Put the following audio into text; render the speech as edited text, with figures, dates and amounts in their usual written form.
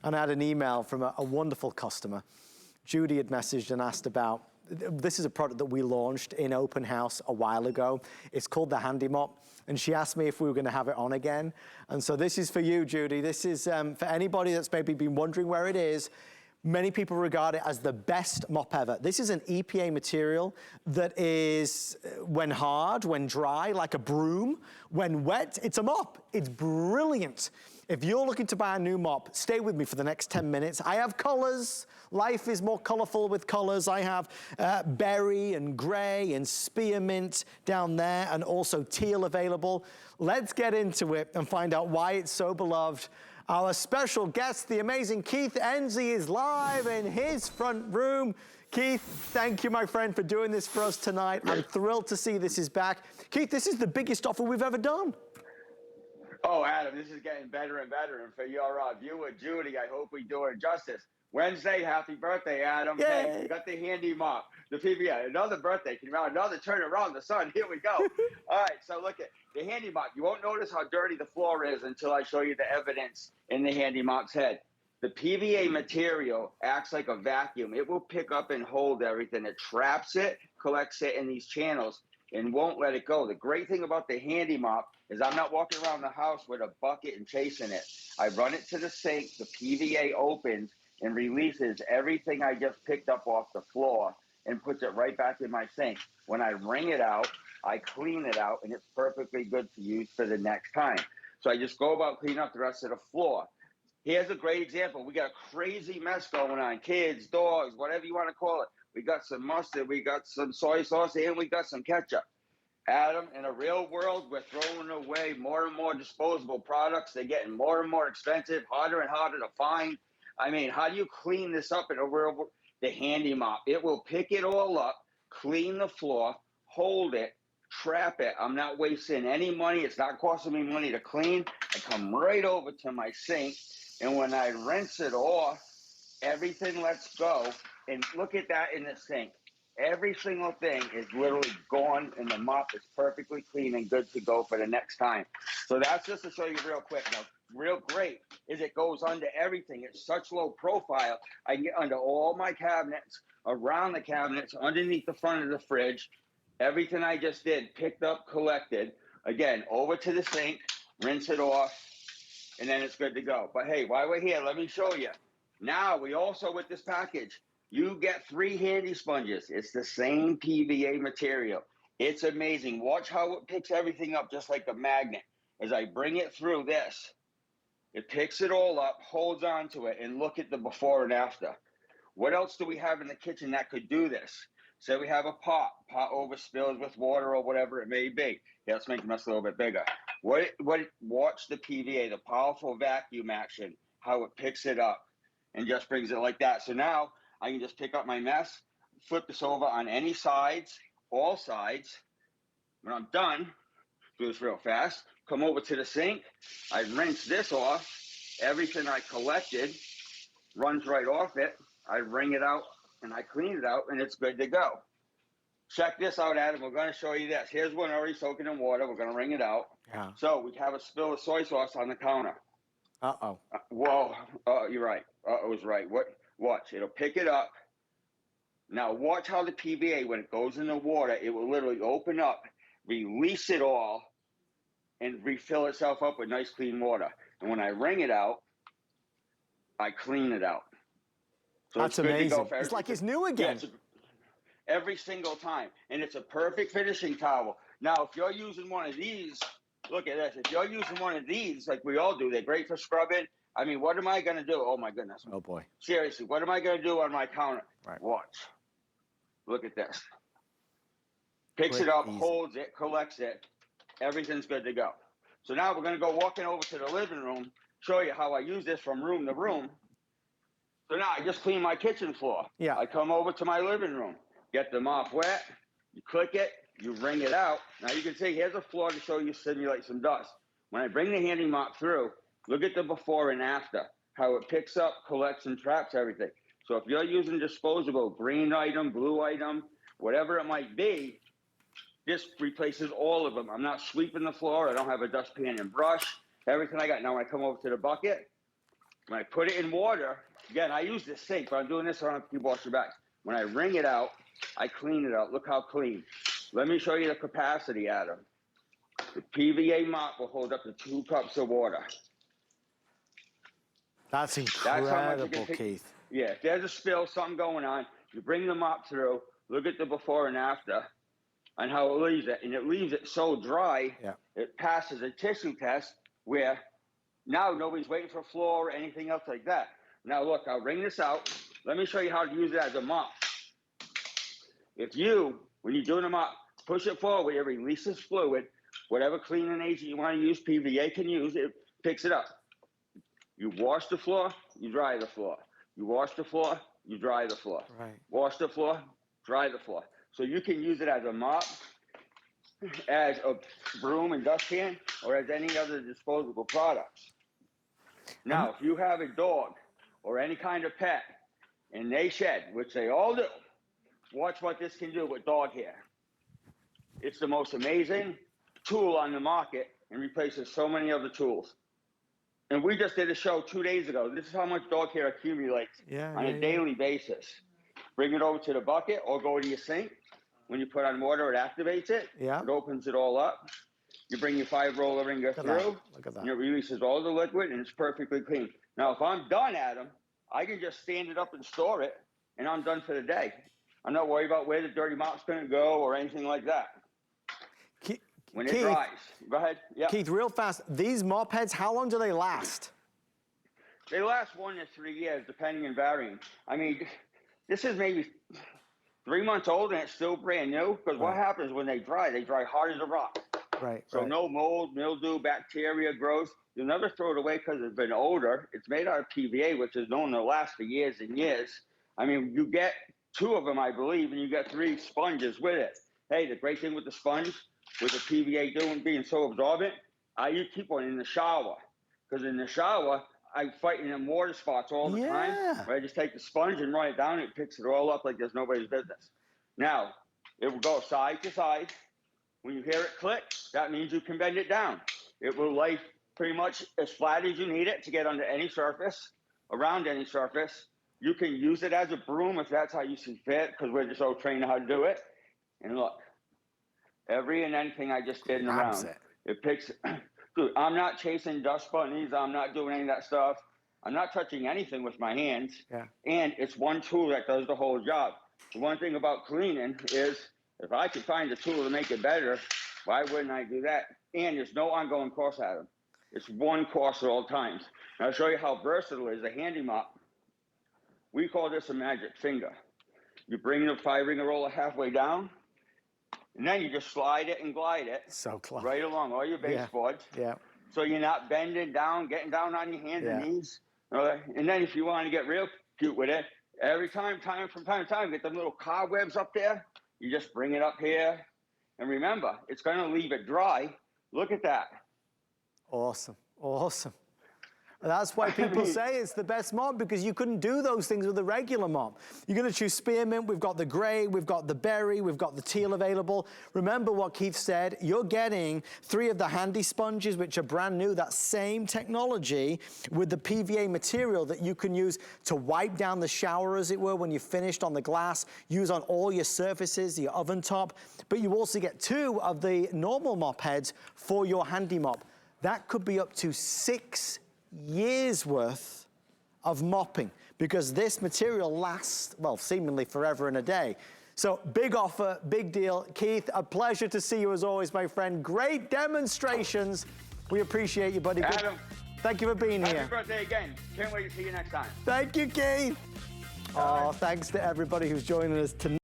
and I had an email from a wonderful customer. Judy had messaged and asked about, this is a product that we launched in open house a while ago. It's called the HandiMop, and she asked me if we were gonna have it on again. And so this is for you, Judy. This is for anybody that's maybe been wondering where it is. Many people regard it as the best mop ever. This is an EPA material that is, when hard, when dry, like a broom. When wet, it's a mop. It's brilliant. If you're looking to buy a new mop, stay with me for the next 10 minutes. I have colors. Life is more colorful with colors. I have berry and gray and spearmint down there, and also teal available. Let's get into it and find out why it's so beloved. Our special guest, the amazing Keith Enzi, is live in his front room. Keith, thank you, my friend, for doing this for us tonight. I'm thrilled to see this is back. Keith, this is the biggest offer we've ever done. Oh, Adam, this is getting better and better. And for your viewer, Judy, I hope we do her justice. Wednesday, happy birthday, Adam. Yay. Hey, we got the HandiMop, the PVA, another birthday. Another turn around the sun. Here we go. All right, so look at the HandiMop. You won't notice how dirty the floor is until I show you the evidence in the HandiMop's head. The PVA material acts like a vacuum. It will pick up and hold everything. It traps it, collects it in these channels, and won't let it go. The great thing about the HandiMop is I'm not walking around the house with a bucket and chasing it. I run it to the sink, the PVA opens and releases everything I just picked up off the floor and puts it right back in my sink. When I wring it out, I clean it out, and it's perfectly good to use for the next time. So I just go about cleaning up the rest of the floor. Here's a great example. We got a crazy mess going on. Kids, dogs, whatever you want to call it. We got some mustard, we got some soy sauce, and we got some ketchup. Adam, in a real world, we're throwing away more and more disposable products. They're getting more and more expensive, harder and harder to find. I mean, how do you clean this up in a real world? The HandiMop, it will pick it all up, clean the floor, hold it, trap it. I'm not wasting any money. It's not costing me money to clean. I come right over to my sink, and when I rinse it off, everything lets go. And look at that in the sink. Every single thing is literally gone, and the mop is perfectly clean and good to go for the next time. So that's just to show you real quick. Now, real great is it goes under everything. It's such low profile. I can get under all my cabinets, around the cabinets, underneath the front of the fridge. Everything I just did, picked up, collected. Again, over to the sink, rinse it off, and then it's good to go. But hey, while we're here, let me show you. Now, we also, with this package, you get 3 HandiSponges. It's the same PVA material. It's amazing. Watch how it picks everything up just like a magnet. As I bring it through this, it picks it all up, holds on to it, and look at the before and after. What else do we have in the kitchen that could do this? Say we have a pot overspills with water or whatever it may be. Yeah, let's make the mess a little bit bigger. Watch the PVA, the powerful vacuum action, how it picks it up and just brings it like that. So now I can just pick up my mess, flip this over on any sides, all sides. When I'm done, do this real fast, come over to the sink, I rinse this off, everything I collected runs right off it, I wring it out and I clean it out, and it's good to go. Check this out, Adam, we're gonna show you this. Here's one already soaking in water, we're gonna wring it out. Yeah. So we have a spill of soy sauce on the counter. Uh-oh. Whoa, you're right, was right. Watch, it'll pick it up. Now watch how the PVA, when it goes in the water, it will literally open up, release it all, and refill itself up with nice clean water. And when I wring it out, I clean it out. So that's amazing. It's like it's new again. Yeah, every single time. And it's a perfect finishing towel. Now, if you're using one of these, look at this. If you're using one of these, like we all do, they're great for scrubbing. I mean, what am I going to do? Oh, my goodness. Oh, boy. Seriously, what am I going to do on my counter? Right. Watch. Look at this. Picks it up, holds it, collects it. Everything's good to go. So now we're going to go walking over to the living room, show you how I use this from room to room. So now I just clean my kitchen floor. Yeah. I come over to my living room, get the mop wet, you click it, you wring it out. Now you can see here's a floor to show you simulate some dust. When I bring the HandiMop through, look at the before and after, how it picks up, collects, and traps everything. So if you're using disposable, green item, blue item, whatever it might be, this replaces all of them. I'm not sweeping the floor. I don't have a dustpan and brush. Everything I got. Now when I come over to the bucket, When I put it in water, again, I use this sink, but I'm doing this so I don't have to keep washing back. When I wring it out, I clean it out. Look how clean. Let me show you the capacity, Adam. The PVA mop will hold up to 2 cups of water. That's incredible, Keith. Yeah, if there's a spill, something going on, you bring the mop through, look at the before and after, and how it leaves it. And it leaves it so dry, it passes a tissue test where now nobody's waiting for floor or anything else like that. Now look, I'll wring this out. Let me show you how to use it as a mop. If you, when you're doing a mop, push it forward, it releases fluid, whatever cleaning agent you want to use, PVA can use, it picks it up. You wash the floor, you dry the floor. You wash the floor, you dry the floor. Right. Wash the floor, dry the floor. So you can use it as a mop, as a broom and dustpan, or as any other disposable products. Now, if you have a dog or any kind of pet and they shed, which they all do, watch what this can do with dog hair. It's the most amazing tool on the market and replaces so many other tools. And we just did a show 2 days ago. This is how much dog hair accumulates on a daily basis. Bring it over to the bucket or go to your sink. When you put on water, it activates it. Yeah. It opens it all up. You bring your 5-roller wringer through. Look at that. And it releases all the liquid, and it's perfectly clean. Now, if I'm done, Adam, I can just stand it up and store it, and I'm done for the day. I'm not worried about where the dirty mop's going to go or anything like that. When it dries. Go ahead. Yeah. Keith, real fast, these mop heads, how long do they last? They last 1 to 3 years, depending and varying. I mean, this is maybe 3 months old, and it's still brand new, because what happens when they dry hard as a rock. Right. So no mold, mildew, bacteria growth. You'll never throw it away because it's been older. It's made out of PVA, which is known to last for years and years. I mean, you get 2 of them, I believe, and you get 3 sponges with it. Hey, the great thing with the sponge, with the PVA being so absorbent, I keep one in the shower. Because in the shower, I'm fighting in water spots all the time. Where I just take the sponge and run it down, and it picks it all up like there's nobody's business. Now, it will go side to side. When you hear it click, that means you can bend it down. It will lay pretty much as flat as you need it to get under any surface, around any surface. You can use it as a broom if that's how you see fit, because we're just all trained how to do it. And look, every and anything I just did in around, it picks. Dude, I'm not chasing dust bunnies. I'm not doing any of that stuff. I'm not touching anything with my hands. And it's one tool that does the whole job. The one thing about cleaning is, if I could find a tool to make it better, why wouldn't I do that? And there's no ongoing cost, Adam. It's one cost at all times. And I'll show you how versatile it is. A HandiMop, we call this a magic finger. You bring the 5-ringer roller halfway down, and then you just slide it and glide it right along all your baseboards. So you're not bending down, getting down on your hands and knees. And then if you want to get real cute with it, every time from time to time, get them little cobwebs up there. You just bring it up here. And remember, it's going to leave it dry. Look at that. Awesome. Awesome. That's why people say it's the best mop, because you couldn't do those things with a regular mop. You're going to choose spearmint. We've got the gray, we've got the berry, we've got the teal available. Remember what Keith said, you're getting 3 of the HandiSponges, which are brand new, that same technology with the PVA material that you can use to wipe down the shower, as it were, when you're finished on the glass, use on all your surfaces, your oven top. But you also get 2 of the normal mop heads for your HandiMop. That could be up to 6 years worth of mopping, because this material lasts, well, seemingly forever and a day. So big offer, big deal. Keith, a pleasure to see you as always, my friend. Great demonstrations. We appreciate you, buddy. Adam, thank you for being here. Happy birthday again. Can't wait to see you next time. Thank you, Keith. Oh, thanks to everybody who's joining us tonight.